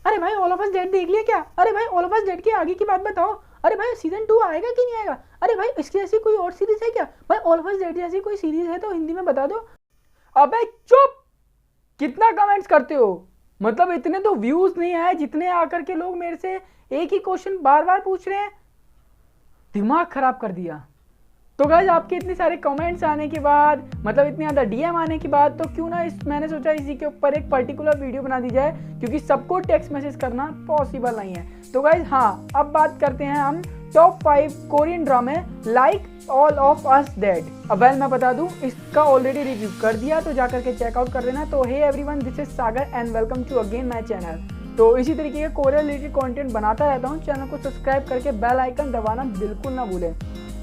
अरे भाई all of us dead देख लिया क्या? अरे भाई ऑल ऑफ अस डेड के आगे की बात बताओ। अरे भाई सीजन 2 आएगा कि नहीं आएगा? अरे भाई इसकी जैसी कोई और सीरीज है क्या? भाई ऑल ऑफ अस डेड जैसी कोई सीरीज है तो हिंदी में बता दो। अबे चुप, कितना कमेंट्स करते हो? मतलब इतने तो व्यूज नहीं आए जितने आकर के लोग मेरे से एक ही क्वेश्चन बार बार पूछ रहे हैं। दिमाग खराब कर दिया। तो गाइस आपके इतने सारे कमेंट्स आने के बाद, मतलब इतने ज़्यादा डीएम आने के बाद, तो क्यों ना मैंने सोचा इसी के ऊपर एक पर्टिकुलर वीडियो बना दी जाए, क्योंकि सबको टेक्स्ट मैसेज करना पॉसिबल नहीं है। तो गाइस हाँ, अब बात करते हैं हम टॉप 5 कोरियन ड्रामे like all of us dead. अब वेल मैं बता दूं, इसका ऑलरेडी रिव्यू कर दिया, तो जाकर के चेकआउट कर देना। तो hey everyone, this is Sagar and welcome to again my channel. तो इसी तरीके के कोरियन रिलेटेड कंटेंट बनाता रहता हूँ। चैनल को सब्सक्राइब करके बेल आइकन दबाना बिल्कुल ना भूलें।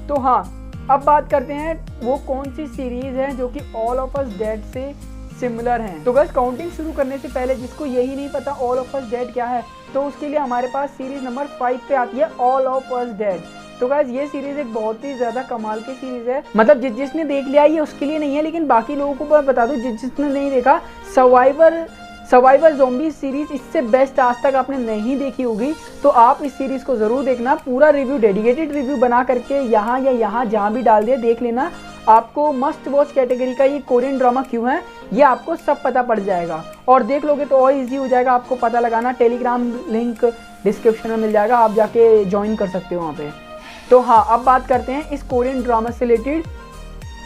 तो हाँ, अब बात करते हैं वो कौन सी सीरीज है जो कि ऑल ऑफ अस डेड से सिमिलर हैं। तो गाइस काउंटिंग शुरू करने से पहले जिसको यही नहीं पता ऑल ऑफ अस डेड क्या है, तो उसके लिए हमारे पास सीरीज नंबर 5 पे आती है ऑल ऑफ अस डेड। तो गाइस ये सीरीज एक बहुत ही ज्यादा कमाल की सीरीज है। मतलब जिसने देख लिया ये उसके लिए नहीं है, लेकिन बाकी लोगों को मैं बता दूं जिसने नहीं देखा, सर्वाइवर ज़ॉम्बी सीरीज इससे बेस्ट आज तक आपने नहीं देखी होगी, तो आप इस सीरीज को जरूर देखना। पूरा रिव्यू, डेडिकेटेड रिव्यू बना करके यहाँ या यहाँ जहाँ भी डाल दिया देख लेना। आपको मस्ट वॉच कैटेगरी का ये कोरियन ड्रामा क्यों है ये आपको सब पता पड़ जाएगा, और देख लोगे तो और इजी हो जाएगा आपको पता लगाना। टेलीग्राम लिंक डिस्क्रिप्शन में मिल जाएगा, आप जाके ज्वाइन कर सकते हो वहाँ पे। तो हाँ, अब बात करते हैं इस कोरियन ड्रामा से रिलेटेड।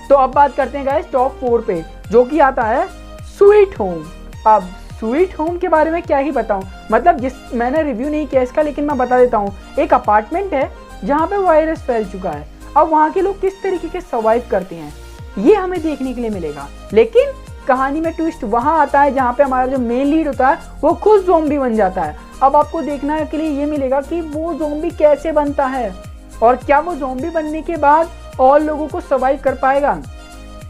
तो अब बात करते हैं गाइस टॉप 4 पे, जो कि आता है स्वीट होम। अब स्वीट होम के बारे में क्या ही बताऊं, मतलब मैंने रिव्यू नहीं किया इसका, लेकिन मैं बता देता हूं। एक अपार्टमेंट है जहां पे वायरस फैल चुका है। अब वहां के लोग किस तरीके के सर्वाइव करते हैं ये हमें देखने के लिए मिलेगा। लेकिन कहानी में ट्विस्ट वहां आता है जहां पे हमारा जो मेन लीड होता है वो खुद ज़ॉम्बी बन जाता है। अब आपको देखना के लिए ये मिलेगा कि वो ज़ॉम्बी कैसे बनता है, और क्या वो ज़ॉम्बी बनने के बाद और लोगों को सर्वाइव कर पाएगा।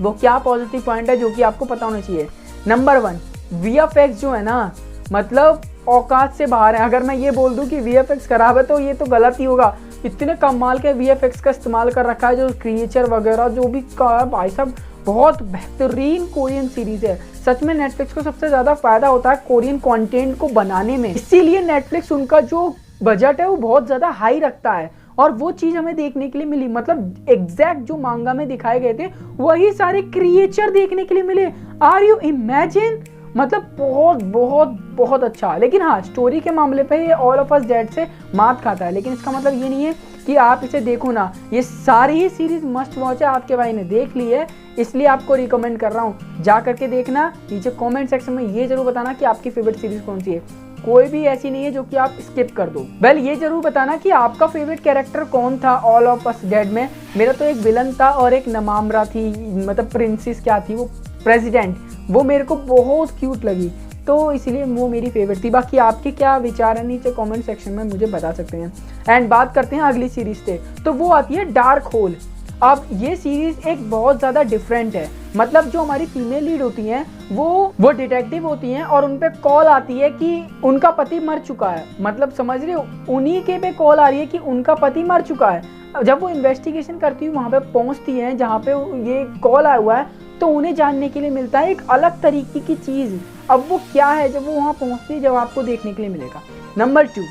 वो क्या पॉजिटिव पॉइंट है जो कि आपको पता होना चाहिए। नंबर 1, VFX जो है ना, मतलब औकात से बाहर है। अगर मैं ये बोल दूं कि VFX खराब है तो ये तो गलत ही होगा। इतने कमाल के VFX का इस्तेमाल कर रखा है, जो क्रिएचर वगैरह जो भी का भाई साहब, बहुत बेहतरीन कोरियन सीरीज है। सच में नेटफ्लिक्स को सबसे ज़्यादा फायदा होता है कोरियन कंटेंट को बनाने में, इसीलिए नेटफ्लिक्स उनका जो बजट है वो बहुत ज़्यादा हाई रखता है, और वो चीज़ हमें देखने के लिए मिली। मतलब एग्जैक्ट जो मांगा में दिखाए गए थे वही सारे क्रिएचर देखने के लिए मिले। आर यू इमेजिन, मतलब बहुत बहुत बहुत अच्छा। लेकिन हाँ, स्टोरी के मामले पे ये ऑल ऑफ अस डेड से मात खाता है, लेकिन इसका मतलब ये नहीं है कि आप इसे देखो ना। ये सारी ही सीरीज मस्ट वॉच है, आपके भाई ने देख ली है, इसलिए आपको रिकमेंड कर रहा हूँ जा करके देखना। नीचे कमेंट सेक्शन में ये जरूर बताना कि आपकी फेवरेट सीरीज कौन सी है। कोई भी ऐसी नहीं है जो कि आप स्किप कर दो। वेल ये जरूर बताना कि आपका फेवरेट कैरेक्टर कौन था ऑल ऑफ अस डेड में। मेरा तो एक विलन था और एक नमामरा थी, मतलब प्रिंसेस क्या थी वो, प्रेसिडेंट। वो मेरे को बहुत क्यूट लगी, तो इसलिए वो मेरी फेवरेट थी। बाकी आपके क्या विचार है नीचे कमेंट सेक्शन में मुझे बता सकते हैं। एंड बात करते हैं अगली सीरीज से, तो वो आती है डार्क होल। अब ये सीरीज एक बहुत ज़्यादा डिफरेंट है। मतलब जो हमारी फीमेल लीड होती हैं वो डिटेक्टिव होती हैं, और उन पे कॉल आती है कि उनका पति मर चुका है। मतलब समझ रहे हो, उन्हीं के पे कॉल आ रही है कि उनका पति मर चुका है। जब वो इन्वेस्टिगेशन करती हुई वहाँ पे पहुँचती हैं जहाँ पे ये कॉल आया हुआ है, तो उन्हें जानने के लिए मिलता है एक अलग तरीके की चीज़। अब वो क्या है जब वो वहाँ पहुँचती है, जब आपको देखने के लिए मिलेगा। नंबर 2,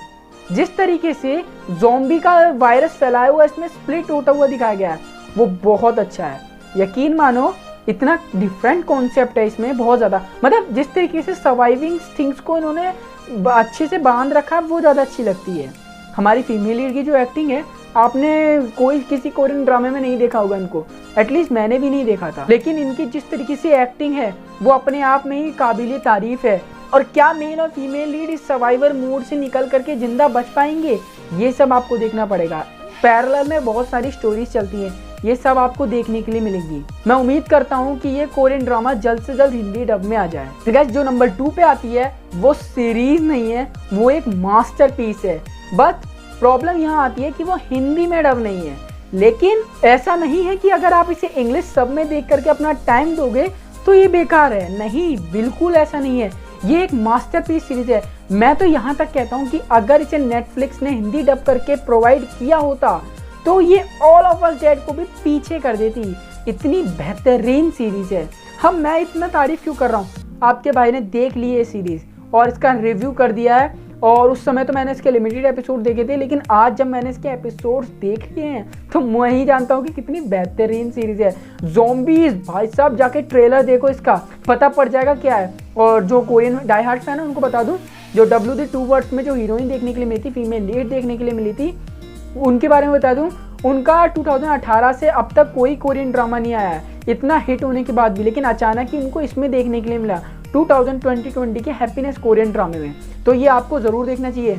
जिस तरीके से ज़ॉम्बी का वायरस फैलाया हुआ इसमें स्प्लिट होता हुआ दिखाया गया है वो बहुत अच्छा है। यकीन मानो, इतना डिफरेंट कॉन्सेप्ट है इसमें, बहुत ज़्यादा। मतलब जिस तरीके से सर्वाइविंग थिंग्स को इन्होंने अच्छे से बांध रखा है वो ज़्यादा अच्छी लगती है। हमारी फीमेल लीड की जो एक्टिंग है, आपने कोई किसी कोरियन ड्रामे में नहीं देखा होगा इनको, एटलीस्ट मैंने भी नहीं देखा था। लेकिन इनकी जिस तरीके से एक्टिंग है वो अपने आप में ही काबिले तारीफ है। और क्या मेल और फीमेल लीड इस सर्वाइवर मोड से निकल करके जिंदा बच पाएंगे, ये सब आपको देखना पड़ेगा। पैरेलल में बहुत सारी स्टोरीज चलती हैं, ये सब आपको देखने के लिए मिलेंगी। मैं उम्मीद करता हूँ कि ये कोरियन ड्रामा जल्द से जल्द हिंदी डब में आ जाए। तो गाइस जो नंबर 2 पे आती है वो सीरीज नहीं है, वो एक मास्टरपीस है। बट प्रॉब्लम यहाँ आती है कि वो हिंदी में डब नहीं है। लेकिन ऐसा नहीं है कि अगर आप इसे इंग्लिश सब में देख करके अपना टाइम दोगे तो ये बेकार है, नहीं, बिल्कुल ऐसा नहीं है। ये एक मास्टरपीस सीरीज है। मैं तो यहाँ तक कहता हूँ कि अगर इसे नेटफ्लिक्स ने हिंदी डब करके प्रोवाइड किया होता तो ये ऑल ऑफ अस डेड को भी पीछे कर देती। इतनी बेहतरीन सीरीज है। मैं इतना तारीफ क्यों कर रहा हूँ, आपके भाई ने देख ली है सीरीज और इसका रिव्यू कर दिया है, और उस समय तो मैंने इसके लिमिटेड एपिसोड देखे थे, लेकिन आज जब मैंने इसके एपिसोड्स देख लिए हैं तो मैं ही जानता हूँ कि कितनी बेहतरीन सीरीज है। ज़ॉम्बीज़ भाई साहब, जाके ट्रेलर देखो, इसका पता पड़ जाएगा क्या है। और जो कोरियन डाई हार्ड फैन है उनको बता दूँ, जो WD2 वर्ड्स में जो हीरोइन देखने के लिए मिली थी, फीमेल लीड देखने के लिए मिली थी, उनके बारे में बता दूँ, उनका 2018 से अब तक कोई कोरियन ड्रामा नहीं आया है इतना हिट होने के बाद भी, लेकिन अचानक ही उनको इसमें देखने के लिए मिला 2020 के हैप्पीनेस कोरियन ड्रामे में। तो ये आपको ज़रूर देखना चाहिए।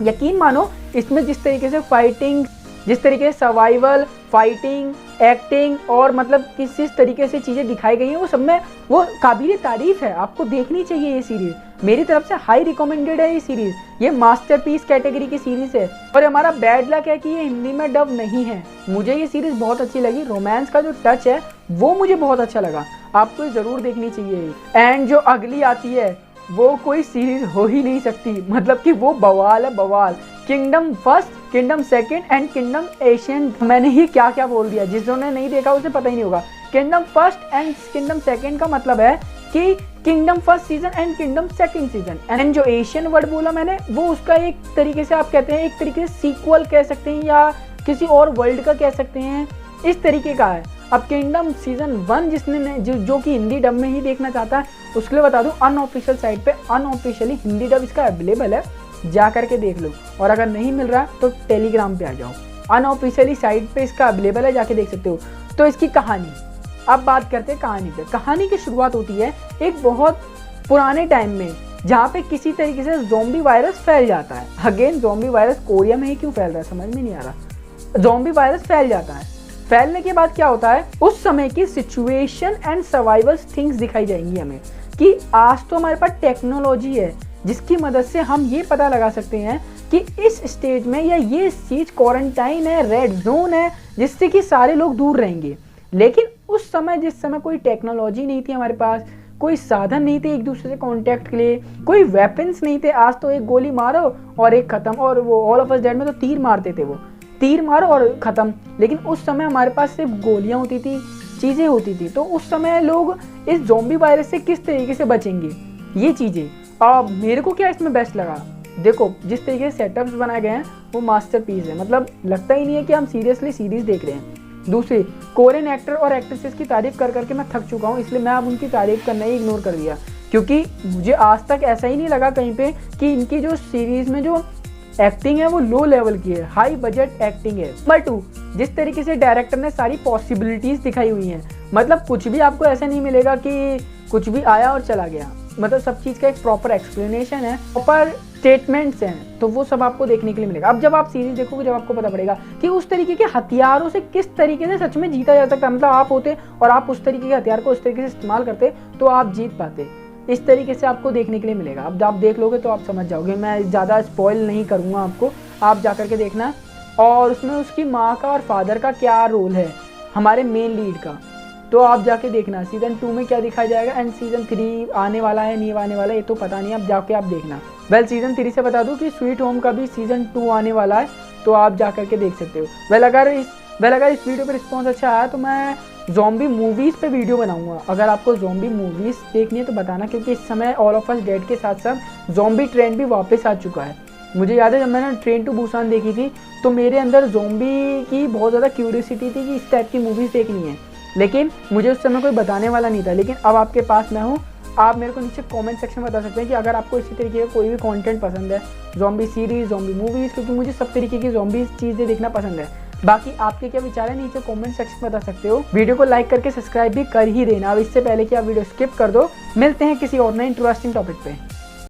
यकीन मानो, इसमें जिस तरीके से फाइटिंग, जिस तरीके से सर्वाइवल, फाइटिंग, एक्टिंग और मतलब किस तरीके से चीज़ें दिखाई गई हैं, वो सब में वो काबिल तारीफ़ है। आपको देखनी चाहिए ये सीरीज़, मेरी तरफ से हाई रिकमेंडेड है ये सीरीज़। ये मास्टरपीस कैटेगरी की सीरीज़ है। और हमारा बैड लक है कि ये हिंदी में डब नहीं है। मुझे ये सीरीज़ बहुत अच्छी लगी, रोमांस का जो टच है वो मुझे बहुत अच्छा लगा, आपको ज़रूर देखनी चाहिए। एंड जो अगली आती है वो कोई सीरीज़ हो ही नहीं सकती, मतलब कि वो बवाल है, बवाल। Kingdom first, kingdom second and kingdom Asian. मैंने ही क्या क्या बोल दिया, जिसने नहीं देखा उसे पता ही नहीं होगा। Kingdom first and kingdom second का मतलब है कि kingdom first season and kingdom second season. And जो एशियन वर्ड बोला मैंने, वो उसका एक तरीके से आप कहते हैं, एक तरीके से सीक्वल कह सकते हैं या किसी और वर्ल्ड का कह सकते हैं, इस तरीके का है। अब किंगडम सीजन 1 जिसने जो कि हिंदी डब में ही देखना चाहता है, उसके लिए बता दूं, अनऑफिशियल साइट पे अनऑफिशियली हिंदी डब इसका अवेलेबल है, जा करके देख लो। और अगर नहीं मिल रहा तो टेलीग्राम पे आ जाओ, अनऑफिशियली साइट पे इसका अवेलेबल है, जाके देख सकते हो। तो इसकी कहानी, अब बात करते हैं कहानी पे। कहानी की शुरुआत होती है एक बहुत पुराने टाइम में, जहाँ पे किसी तरीके से ज़ॉम्बी वायरस फैल जाता है। अगेन ज़ॉम्बी वायरस कोरिया में ही क्यों फैल रहा है समझ में नहीं आ रहा। ज़ॉम्बी वायरस फैल जाता है, फैलने के बाद क्या होता है, उस समय की सिचुएशन एंड सर्वाइवल थिंग्स दिखाई जाएंगी हमें कि आज तो हमारे पास टेक्नोलॉजी है जिसकी मदद से हम ये पता लगा सकते हैं कि इस स्टेज में या ये चीज़ क्वारंटाइन है, रेड जोन है, जिससे कि सारे लोग दूर रहेंगे। लेकिन उस समय, जिस समय कोई टेक्नोलॉजी नहीं थी हमारे पास, कोई साधन नहीं थे एक दूसरे से कांटेक्ट के लिए, कोई वेपन्स नहीं थे। आज तो एक गोली मारो और एक खत्म, और वो ऑल ऑफ अस डेड में तो तीर मारते थे, वो तीर मारो और ख़त्म। लेकिन उस समय हमारे पास सिर्फ गोलियां होती थी, चीज़ें होती थी। तो उस समय लोग इस ज़ॉम्बी वायरस से किस तरीके से बचेंगे, ये चीज़ें। अब मेरे को क्या इसमें बेस्ट लगा, देखो जिस तरीके से सेटअप्स बनाए गए हैं वो मास्टरपीस है। मतलब लगता ही नहीं है कि हम सीरियसली सीरीज़ देख रहे हैं। दूसरी, कोरियन एक्टर और एक्ट्रेसेस की तारीफ कर करके मैं थक चुका हूँ, इसलिए मैं अब उनकी तारीफ करना ही इग्नोर कर दिया, क्योंकि मुझे आज तक ऐसा ही नहीं लगा कहीं पे कि इनकी जो सीरीज़ में जो एक्टिंग है वो लो लेवल की है, हाई बजट एक्टिंग है। नंबर 2, जिस तरीके से डायरेक्टर ने सारी पॉसिबिलिटीज़ दिखाई हुई हैं, मतलब कुछ भी आपको ऐसा नहीं मिलेगा कि कुछ भी आया और चला गया, मतलब सब चीज़ का एक प्रॉपर एक्सप्लेनेशन है, प्रॉपर स्टेटमेंट्स हैं, तो वो सब आपको देखने के लिए मिलेगा। अब जब आप सीरीज देखोगे जब आपको पता पड़ेगा कि उस तरीके के हथियारों से किस तरीके से सच में जीता जा सकता है। मतलब आप होते और आप उस तरीके के हथियार को उस तरीके से इस्तेमाल करते तो आप जीत पाते। इस तरीके से आपको देखने के लिए मिलेगा। अब आप देख लोगे तो आप समझ जाओगे, मैं ज़्यादा स्पॉइल नहीं करूँगा आपको, आप जा करके देखना। और उसमें उसकी माँ का और फादर का क्या रोल है, हमारे मेन लीड का, तो आप जाके देखना सीजन 2 में क्या दिखाया जाएगा। एंड सीजन 3 आने वाला है नहीं आने वाला है ये तो पता नहीं, अब जाके आप देखना। वेल सीजन 3 से बता दूं कि स्वीट होम का भी सीजन 2 आने वाला है, तो आप जा करके देख सकते हो। वेल अगर इस वीडियो पे रिस्पॉन्स अच्छा आया तो मैं ज़ॉम्बी मूवीज़ पे वीडियो बनाऊंगा। अगर आपको ज़ॉम्बी मूवीज़ देखनी है तो बताना, क्योंकि इस समय ऑल ऑफ अस डेड के साथ साथ ज़ॉम्बी ट्रेंड भी वापस आ चुका है। मुझे याद है जब मैंने ट्रेन टू बुसान देखी थी तो मेरे अंदर ज़ॉम्बी की बहुत ज़्यादा क्यूरियोसिटी थी कि इस टाइप की मूवीज़ देखनी है, लेकिन मुझे उस समय कोई बताने वाला नहीं था। लेकिन अब आपके पास मैं हूँ, आप मेरे को नीचे कमेंट सेक्शन में बता सकते हैं कि अगर आपको इसी तरीके का कोई भी कंटेंट पसंद है, ज़ॉम्बी सीरीज़, ज़ॉम्बी मूवीज़, क्योंकि मुझे सब तरीके की ज़ॉम्बी चीज़ें देखना पसंद है। बाकी आपके क्या विचार है नीचे कमेंट सेक्शन में बता सकते हो। वीडियो को लाइक करके सब्सक्राइब भी कर ही देना। अब इससे पहले कि आप वीडियो स्किप कर दो, मिलते हैं किसी और नए इंटरेस्टिंग टॉपिक पे।